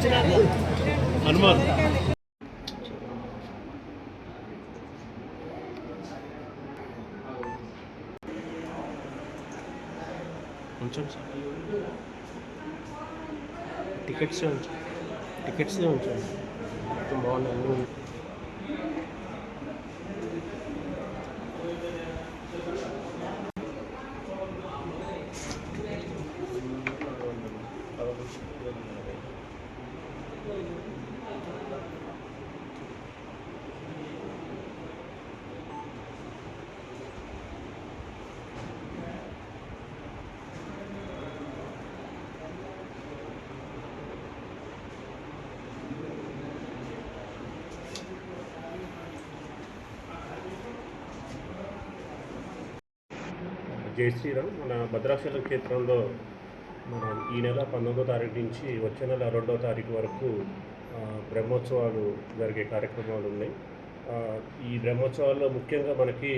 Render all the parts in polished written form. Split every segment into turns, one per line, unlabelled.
హనుమాన్ కొంచెం టికెట్స్ ఉంచండి బాగున్నాయి. జై శ్రీరామ్. మన భద్రాచలం క్షేత్రంలో మనం ఈ నెల 19వ తారీఖు నుంచి వచ్చే నెల 2వ తారీఖు వరకు బ్రహ్మోత్సవాలు జరిగే కార్యక్రమాలు ఉన్నాయి. ఈ బ్రహ్మోత్సవాల్లో ముఖ్యంగా మనకి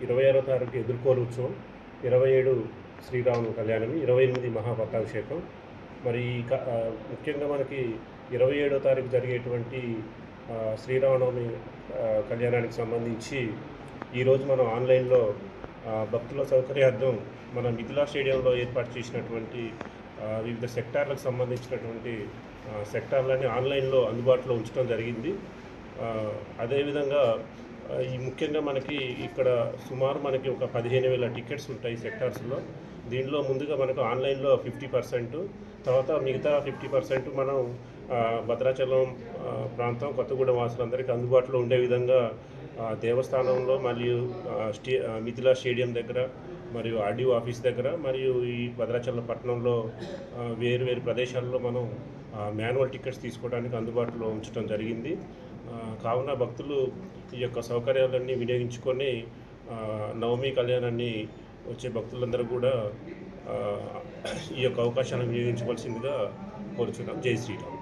26వ తారీఖు ఎదుర్కోలు ఉత్సవం, 27 శ్రీరాముని కళ్యాణం, 28 మహాపట్టాభిషేకం. మరి ముఖ్యంగా మనకి 27వ తారీఖు జరిగేటువంటి శ్రీరామనవమి కళ్యాణానికి సంబంధించి ఈరోజు మనం ఆన్లైన్లో భక్తుల సౌకర్యార్థం మన మిథిలా స్టేడియంలో ఏర్పాటు చేసినటువంటి వివిధ సెక్టార్లకు సంబంధించినటువంటి సెక్టార్లన్నీ ఆన్లైన్లో అందుబాటులో ఉంచడం జరిగింది. అదేవిధంగా ఈ ముఖ్యంగా మనకి ఇక్కడ సుమారు మనకి ఒక 15,000 టికెట్స్ ఉంటాయి సెక్టార్స్లో. దీనిలో ముందుగా మనకు ఆన్లైన్లో 50%, తర్వాత మిగతా 50% మనం భద్రాచలం ప్రాంతం కొత్తగూడెం వాసులందరికీ అందుబాటులో ఉండే విధంగా దేవస్థానంలో మరియు మిథిలా స్టేడియం దగ్గర మరియు ఆర్డీఓ ఆఫీస్ దగ్గర మరియు ఈ భద్రాచలం పట్టణంలో వేరు ప్రదేశాల్లో మనం మాన్యువల్ టికెట్స్ తీసుకోవడానికి అందుబాటులో ఉంచడం జరిగింది. కావున భక్తులు ఈ యొక్క సౌకర్యాలన్నీ వినియోగించుకొని నవమి కళ్యాణాన్ని వచ్చే భక్తులందరూ కూడా ఈ యొక్క అవకాశాలను వినియోగించవలసిందిగా కోరుచున్నాం. జై శ్రీరామ్.